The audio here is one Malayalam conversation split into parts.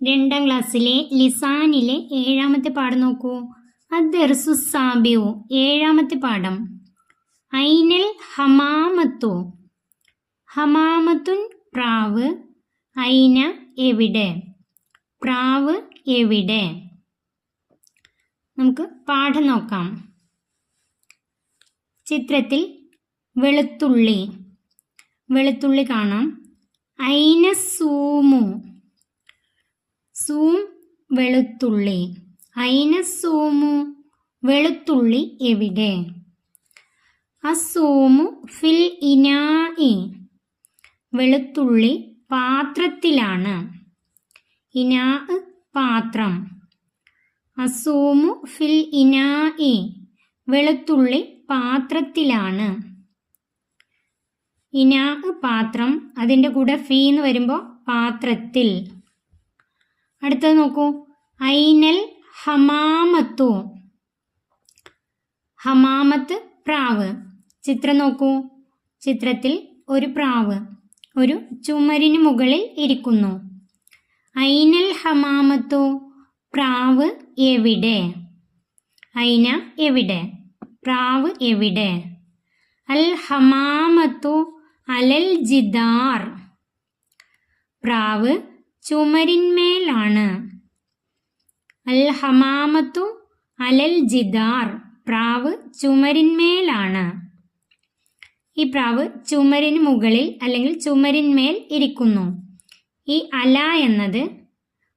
2ാം ക്ലാസ്സിലെ ലിസാനിലെ 7ാമത്തെ പാഠം നോക്കൂ. അദ്ദർസു സാബിഉ 7ാമത്തെ പാഠം. ഐനൽ ഹമാമത്തു. ഹമാമത്തുൻ പ്രാവ്. ഐന എവിടെ. പ്രാവ് എവിടെ. നമുക്ക് പാഠം നോക്കാം. ചിത്രത്തിൽ വെളുത്തുള്ളി വെളുത്തുള്ളി കാണാം. ഐന സൂമു. സൂം വെളുത്തുള്ളി. ഐന സൂമു വെളുത്തുള്ളി എവിടെ. അസൂമു ഫിൽ ഇനാഇ. വെളുത്തുള്ളി പാത്രത്തിലാണ്. ഇനാ പാത്രം. അസൂമു ഫിൽ ഇനാഇ വെളുത്തുള്ളി പാത്രത്തിലാണ്. ഇനാ പാത്രം, അതിൻ്റെ കൂടെ ഫീ എന്ന് വരുമ്പോൾ പാത്രത്തിൽ. അടുത്തത് നോക്കൂ. ഐനൽ ഹമാമത്തു. ഹമാമത്ത് പ്രാവ്. ചിത്രം നോക്കൂ. ചിത്രത്തിൽ ഒരു പ്രാവ് ഒരു ചുമരിന് മുകളിൽ ഇരിക്കുന്നു. ഐനൽ ഹമാമത്തു പ്രാവ് എവിടെ. ഐന എവിടെ. പ്രാവ് എവിടെ. അൽ ഹമാമത്തു അലൽ ജിദാർ. പ്രാവ് ചുമരിന്മേലാണ്. അൽ ഹമാമത്തു അലൽ ജിദാർ പ്രാവ് ചുമരിന്മേലാണ്. ഈ പ്രാവ് ചുമരിന് മുകളിൽ അല്ലെങ്കിൽ ചുമരിന്മേൽ ഇരിക്കുന്നു. ഈ അല എന്നത്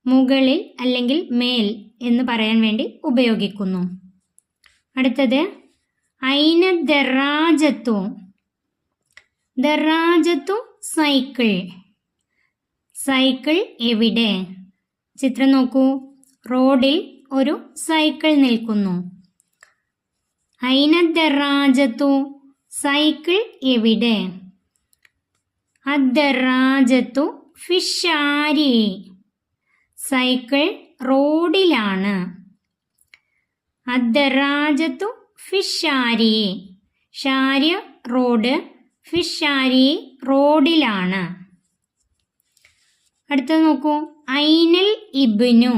മുകളിൽ അല്ലെങ്കിൽ മേൽ എന്ന് പറയാൻ വേണ്ടി ഉപയോഗിക്കുന്നു. അടുത്തത് ഐന ദറാജത്തു. ദറാജത്തു സൈക്കിൾ. സൈക്കിൾ എവിടെ. ചിത്രം നോക്കൂ. റോഡിൽ ഒരു സൈക്കിൾ നിൽക്കുന്നു. ഐന ദറാജത്തു സൈക്കിൾ എവിടെ. അദ്ദറാജത്തു ഫിഷാരി. സൈക്കിൾ റോഡിലാണ്. അദ്ദറാജത്തു ഫിഷാരി. ഷാരി റോഡ്, ഫിഷാരി റോഡിലാണ്. അടുത്തത് നോക്കൂ. ഐനൽ ഇബ്നു.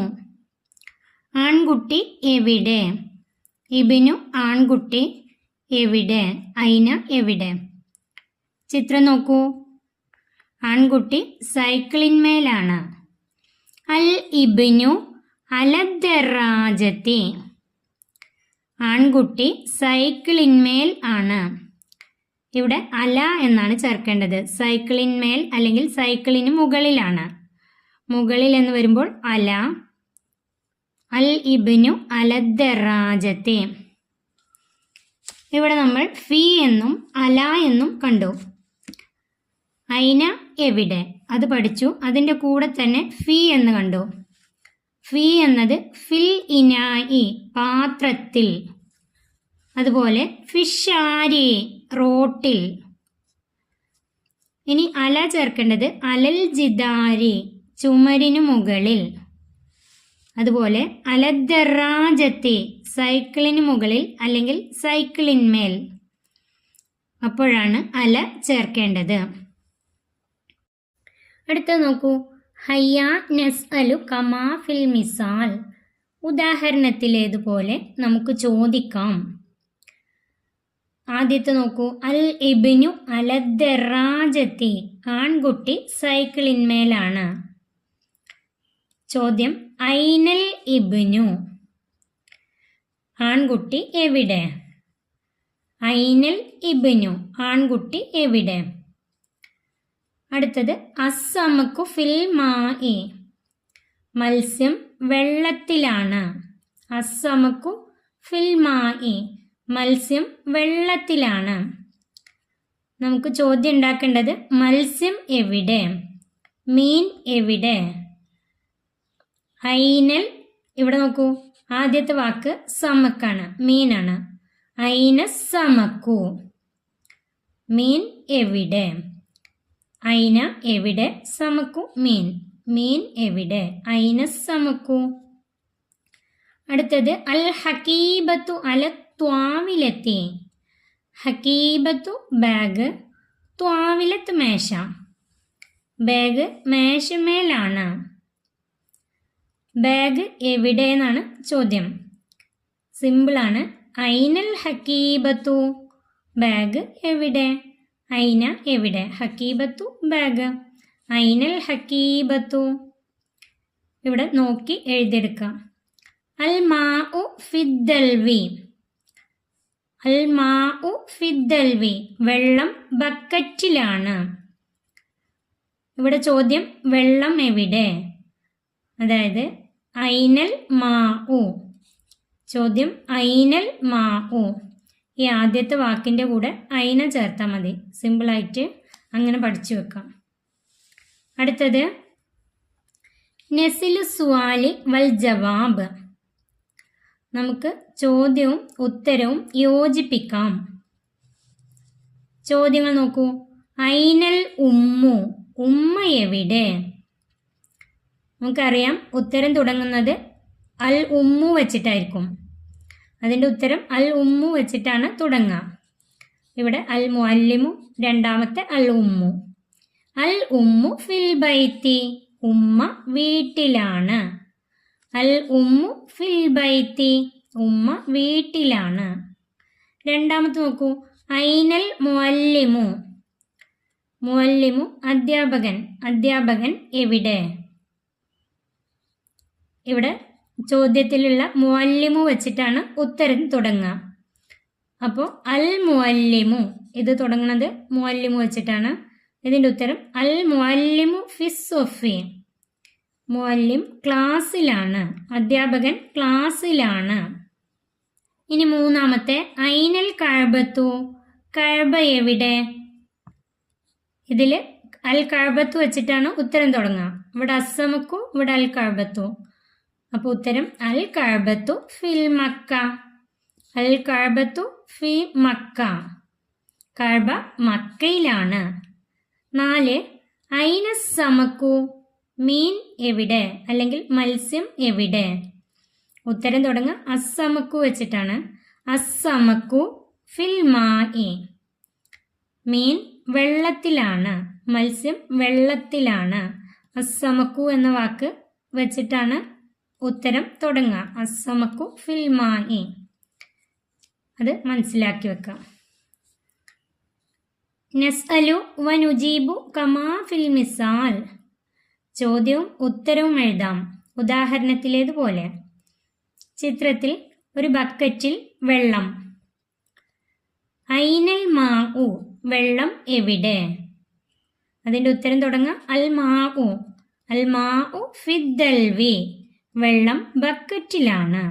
ആൺകുട്ടി എവിടെ. ഇബ്നു ആൺകുട്ടി എവിടെ. ഐന എവിടെ. ചിത്രം നോക്കൂ. ആൺകുട്ടി സൈക്കിളിന്മേലാണ്. അൽ ഇബ്നു അലദ്ദറാജത്തി. ആൺകുട്ടി സൈക്കിളിന്മേൽ ആണ്. ഇവിടെ അല എന്നാണ് ചേർക്കേണ്ടത്. സൈക്കിളിന്മേൽ അല്ലെങ്കിൽ സൈക്കിളിന് മുകളിലാണ്. മുകളിൽ എന്ന് വരുമ്പോൾ അല. അൽ ഇബ്നു അലദ്ദറാജത്തി. ഇവിടെ നമ്മൾ ഫി എന്നും അല എന്നും കണ്ടു. ഐന എവിടെ അത് പഠിച്ചു. അതിൻ്റെ കൂടെ തന്നെ ഫി എന്ന് കണ്ടു. ഫി എന്നത് ഫിൽ ഇനായി പാത്രത്തിൽ. അതുപോലെ ഫിഷാരി റോട്ടിൽ. ഇനി അല ചേർക്കേണ്ടത് അലൽ ജിദാരി ചുമരിനു മുകളിൽ. അതുപോലെ അലദ്ദറാജത്തി സൈക്കിളിന് മുകളിൽ അല്ലെങ്കിൽ സൈക്കിളിന്മേൽ. അപ്പോഴാണ് അല ചേർക്കേണ്ടത്. അടുത്ത നോക്കൂ. ഹയ്യാ നസ്അലു കമാ ഫിൽ മിസാൽ. ഉദാഹരണത്തിലേതുപോലെ നമുക്ക് ചോദിക്കാം. ആദ്യത്തെ നോക്കൂ. അൽ ഇബ്നു അലദ്ദറാജത്തി. ആൺകുട്ടി സൈക്കിളിന്മേലാണ്. ചോദ്യം ഐനൽ ഇബ്നു. ആൺകുട്ടി എവിടെ. ഐനൽ ഇബ്നു ആൺകുട്ടി എവിടെ. അടുത്തത് അസ്സമക്കു ഫിൽ മായി. മത്സ്യം വെള്ളത്തിലാണ്. അസ്സമക്കു ഫിൽ മായി മത്സ്യം വെള്ളത്തിലാണ്. നമുക്ക് ചോദ്യം ഉണ്ടാക്കേണ്ടത് മത്സ്യം എവിടെ. മീൻ എവിടെ. ഐനൽ. ഇവിടെ നോക്കൂ. ആദ്യത്തെ വാക്ക് സമക്കാണ്, മീനാണ്. ഐന സമക്കു മീൻ എവിടെ. ഐന എവിടെ. സമക്കു മീൻ. മീൻ എവിടെ. ഐന സമക്കു. അടുത്തത് അൽ ഹക്കീബത്തു അല ത്വാവിലെത്തി. ഹക്കീബത്തു ബാഗ്, ത്വാവിലത്ത് മേശ. ബാഗ് മേശമേലാണ്. ബാഗ് എവിടെ എന്നാണ് ചോദ്യം. സിമ്പിളാണ്. ഐനൽ ഹക്കീബത്തു, ബാഗ് എവിടെ. ഐന എവിടെ, ഹക്കീബത്തു ബാഗ്. ഐനൽ ഹക്കീബത്തു. ഇവിടെ നോക്കി എഴുതിയെടുക്കാം. അൽ മാഉ ഫിദ്ദൽവി, അൽ മാഉ ഫിദ്ദൽവി, വെള്ളം ബക്കറ്റിലാണ്. ഇവിടെ ചോദ്യം വെള്ളം എവിടെ, അതായത് ഐനൽ മാഉ. ചോദ്യം ഐനൽ മാഉ. ഈ ആദ്യത്തെ വാക്കിൻ്റെ കൂടെ ഐന ചേർത്താൽ മതി. സിമ്പിളായിട്ട് അങ്ങനെ പഠിച്ചു വെക്കാം. അടുത്തത് നസിലു സുവാലി വൽ ജവാബ്. നമുക്ക് ചോദ്യവും ഉത്തരവും യോജിപ്പിക്കാം. ചോദ്യങ്ങൾ നോക്കൂ. ഐനൽ ഉമ്മു, ഉമ്മ എവിടെ. നമുക്കറിയാം ഉത്തരം തുടങ്ങുന്നത് അൽ ഉമ്മു വെച്ചിട്ടായിരിക്കും. അതിൻ്റെ ഉത്തരം അൽ ഉമ്മു വെച്ചിട്ടാണ് തുടങ്ങുക. ഇവിടെ അൽ മുഅല്ലിമു, രണ്ടാമത്തെ അൽ ഉമ്മു. അൽ ഉമ്മു ഫിൽ ബൈത്തി, ഉമ്മ വീട്ടിലാണ്. അൽ ഉമ്മു ഫിൽ ബൈത്തി, ഉമ്മ വീട്ടിലാണ്. രണ്ടാമത്തെ നോക്കൂ. ഐനൽ മുഅല്ലിമു, മുഅല്ലിമു അധ്യാപകൻ, അധ്യാപകൻ എവിടെ. ഇവിടെ ചോദ്യത്തിലുള്ള മുഅല്ലിമു വെച്ചിട്ടാണ് ഉത്തരം തുടങ്ങുക. അപ്പോൾ അൽ മുഅല്ലിമു, ഇത് തുടങ്ങുന്നത് മുഅല്ലിമു വെച്ചിട്ടാണ്. ഇതിൻ്റെ ഉത്തരം അൽ മുഅല്ലിമു ഫിസ്സൊഫി, മുഅല്ലിം ക്ലാസ്സിലാണ്, അധ്യാപകൻ ക്ലാസ്സിലാണ്. ഇനി മൂന്നാമത്തെ ഐനൽ കഅബത്തു, കഅബ എവിടെ. ഇതിൽ അൽ കഅബത്തു വെച്ചിട്ടാണ് ഉത്തരം തുടങ്ങുക. ഇവിടെ അസ്സമക്കു, ഇവിടെ അൽ കഅബത്തു. അപ്പോൾ ഉത്തരം അൽ കഅബത്തു ഫിൽ മക്ക, അൽ കഅബത്തു ഫി മക്ക, കഅബ മക്കയിലാണ്. 4 ഐന സമക്കു, മീൻ എവിടെ അല്ലെങ്കിൽ മത്സ്യം എവിടെ. ഉത്തരം തുടങ്ങുക അസ്സമക്കു വെച്ചിട്ടാണ്. അസ്സമക്കു ഫിൽ മായി, മീൻ വെള്ളത്തിലാണ്, മത്സ്യം വെള്ളത്തിലാണ്. അസ്സമക്കു എന്ന വാക്ക് വെച്ചിട്ടാണ് ഉത്തരം തുടങ്ങുക. അസ്സമക്കു ഫിൽ മായി, അത് മനസ്സിലാക്കി വെക്കാം. നസ്അലു വനുജീബു കമാ ഫിൽ മിസാൽ. ചോദ്യവും ഉത്തരവും എഴുതാം ഉദാഹരണത്തിലേതുപോലെ. ചിത്രത്തിൽ ഒരു ബക്കറ്റിൽ വെള്ളം. ഐനൽ മാഉ, വെള്ളം എവിടെ. അതിൻ്റെ ഉത്തരം തുടങ്ങുക അൽ മാഉ, അൽ മാഉ ഫിദ്ദൽവി, വെള്ളം ബക്കറ്റിലാണ്.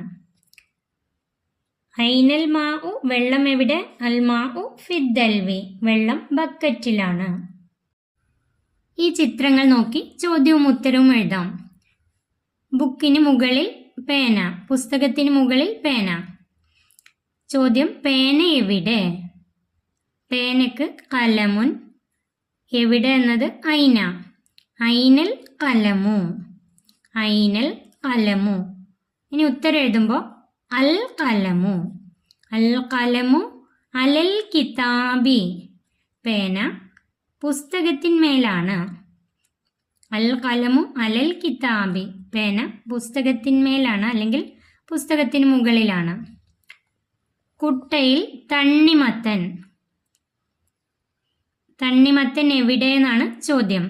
ഐനൽ മാഉ, വെള്ളം എവിടെ. അൽ മാഉ ഫിദ്ദൽവി, വെള്ളം ബക്കറ്റിലാണ്. ഈ ചിത്രങ്ങൾ നോക്കി ചോദ്യവും ഉത്തരവും എഴുതാം. ബുക്കിന് മുകളിൽ പേന, പുസ്തകത്തിന് മുകളിൽ പേന. ചോദ്യം പേന എവിടെ. പേനക്ക് കലമുൻ, എവിടെ എന്നത് ഐന. ഐനൽ കലമു, ഐനൽ കലമു. ഇനി ഉത്തരം എഴുതുമ്പോൾ അൽ കലമു, അൽ കലമു അലൽ കിതാബി, പേന പുസ്തകത്തിന്മേലാണ്. അൽ കലമു അലൽ കിതാബി, പേന പുസ്തകത്തിന്മേലാണ് അല്ലെങ്കിൽ പുസ്തകത്തിന് മുകളിലാണ്. കുട്ടയിൽ തണ്ണിമത്തൻ, തണ്ണിമത്തൻ എവിടെ എന്നാണ് ചോദ്യം.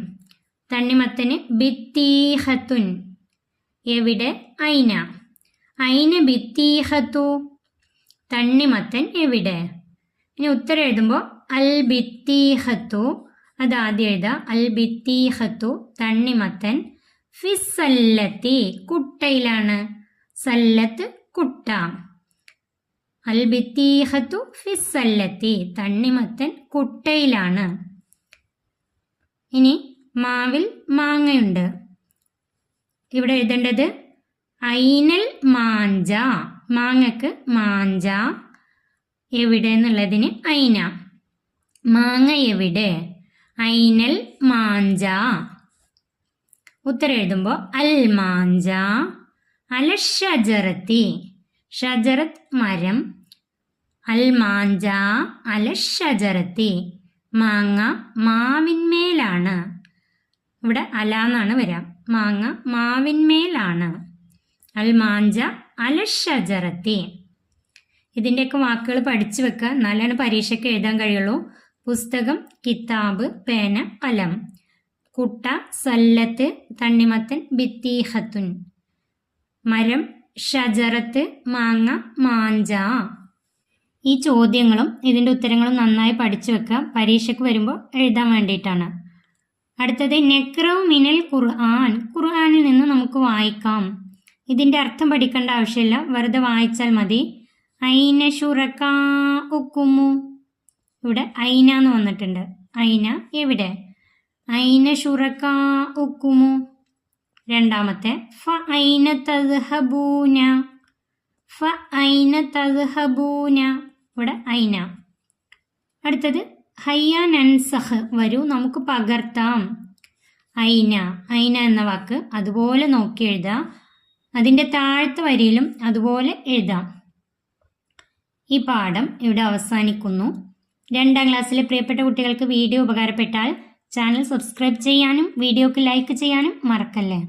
തണ്ണിമത്തന് ബിത്തീഹത്തുൻ, എവിടെ. ഐന, ഐന ബിത്തീഹത്തു, തണ്ണിമത്തൻ എവിടെ. ഇനി ഉത്തരം എഴുതുമ്പോൾ അൽ ബിത്തീഹത്തു, അത് ആദ്യം എഴുതാം. അൽ ബിത്തീഹത്തു തണ്ണിമത്തൻ ഫിസ്സല്ലത്തി, കുട്ടയിലാണ്. സല്ലത്ത് കുട്ട. അൽ ബിത്തീഹത്തു ഫിസ്സല്ലത്തി, തണ്ണിമത്തൻ കുട്ടയിലാണ്. ഇനി മാവിൽ മാങ്ങയുണ്ട്. ഇവിടെ എഴുതേണ്ടത് ഐനൽ മാഞ്ച, മാങ്ങക്ക് മാഞ്ച എവിടെ എന്നുള്ളതിന് ഐന. മാങ്ങ എവിടെ. ഐനൽ മാഞ്ച. ഉത്തരം എഴുതുമ്പോൾ അൽ മാഞ്ച അല ഷജറത്തി, ഷജറത്ത് മരം. അൽ മാഞ്ച അല ഷജറത്തി, മാങ്ങ മാവിന്മേലാണ്. ഇവിടെ അല എന്നാണ് വരാം. മാങ്ങ മാവിന്മേലാണ്. അൽ മാഞ്ച അല ഷജറത്തി. ഇതിൻ്റെയൊക്കെ വാക്കുകൾ പഠിച്ചു വെക്കുക, എന്നാലാണ് പരീക്ഷയ്ക്ക് എഴുതാൻ കഴിയുള്ളൂ. പുസ്തകം കിതാബ്, പേന, കലം. കുട്ട സല്ലത്ത്, തണ്ണിമത്തൻ, ബിത്തീഹത്തുൻ. മരം ഷജറത്ത്, മാങ്ങ, മാഞ്ച. ഈ ചോദ്യങ്ങളും ഇതിൻ്റെ ഉത്തരങ്ങളും നന്നായി പഠിച്ചു വെക്കുക, പരീക്ഷയ്ക്ക് വരുമ്പോൾ എഴുതാൻ വേണ്ടിയിട്ടാണ്. അടുത്തത് നെക്റവ് മിനൽ ഖുർആൻ. ഖുർആനിൽ നിന്ന് നമുക്ക് വായിക്കാം. ഇതിൻ്റെ അർത്ഥം പഠിക്കേണ്ട ആവശ്യമില്ല, വെറുതെ വായിച്ചാൽ മതി. ഐന ശുറകാഉകുമു. ഇവിടെ ഐന എന്ന് വന്നിട്ടുണ്ട്. ഐന എവിടെ? ഐന ശുറകാഉകുമു. രണ്ടാമത്തെ ഫ ഐന തദ്ഹബൂന. ഫ ഐന തദ്ഹബൂന. ഇവിടെ ഐന. അടുത്തത് ഹയ്യ നൻസഹ്. വരൂ നമുക്ക് പകർത്താം. ഐന. ഐന എന്ന വാക്ക് അതുപോലെ നോക്കി എഴുതാം. അതിൻ്റെ താഴത്തെ വരിയിലും അതുപോലെ എഴുതാം. ഈ പാഠം ഇവിടെ അവസാനിക്കുന്നു. 2ാം ക്ലാസ്സിലെ പ്രിയപ്പെട്ട കുട്ടികൾക്ക് വീഡിയോ ഉപകാരപ്പെട്ടാൽ ചാനൽ സബ്സ്ക്രൈബ് ചെയ്യാനും വീഡിയോക്ക് ലൈക്ക് ചെയ്യാനും മറക്കല്ലേ.